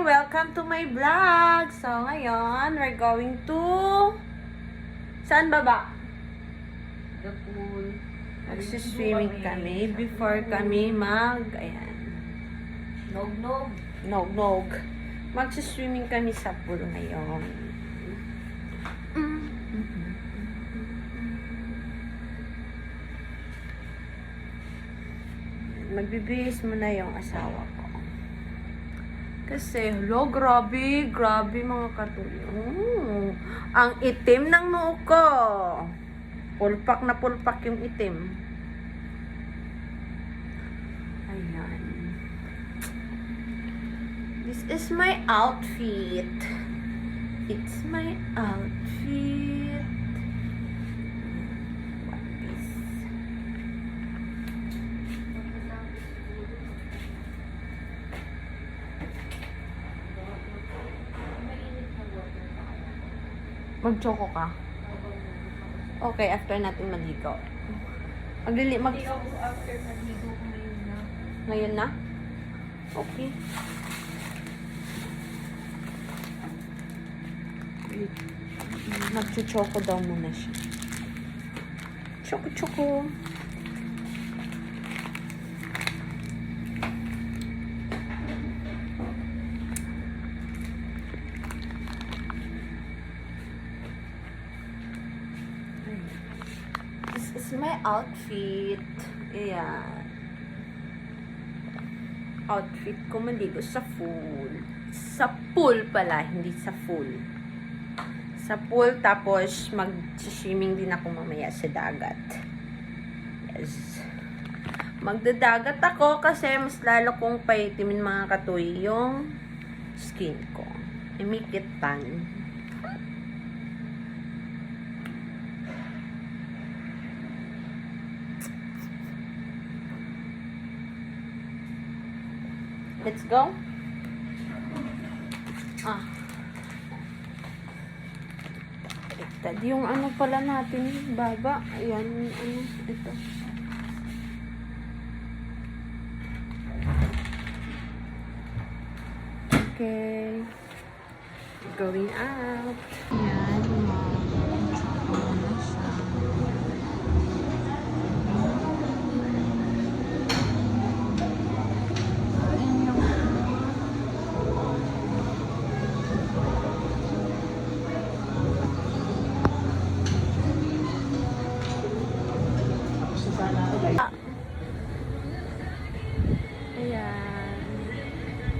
Welcome to my vlog! So, ngayon, we're going to... Saan baba? The pool. Nagsiswimming kami before kami Ayan. Nog-nog. Nog-nog. Magsiswimming kami sa pool ngayon. Magbibihis mo na yung asawa ko. Kasi, hello, grabe mga katulong. Ang itim ng noo ko. Pulpak na pulpak yung itim. Ayan. This is my outfit. It's my outfit. What is? Mag-choco ka? Okay, after natin maligo. Hindi ako after naligo ko ngayon na. Ngayon na? Okay. Mag-choco daw muna siya. Choco. This is my outfit. Ayan. Outfit ko maligo sa pool. Sa pool pala, hindi sa pool. Sa pool, tapos mag-swimming din ako mamaya sa dagat. Yes. Magdadagat ako kasi mas lalo kong paitimin mga katoy yung skin ko. I make it tan. Let's go. Baliktad. Yung ano pala natin, baba. Ayan, ito. Okay. Going out. Ayan.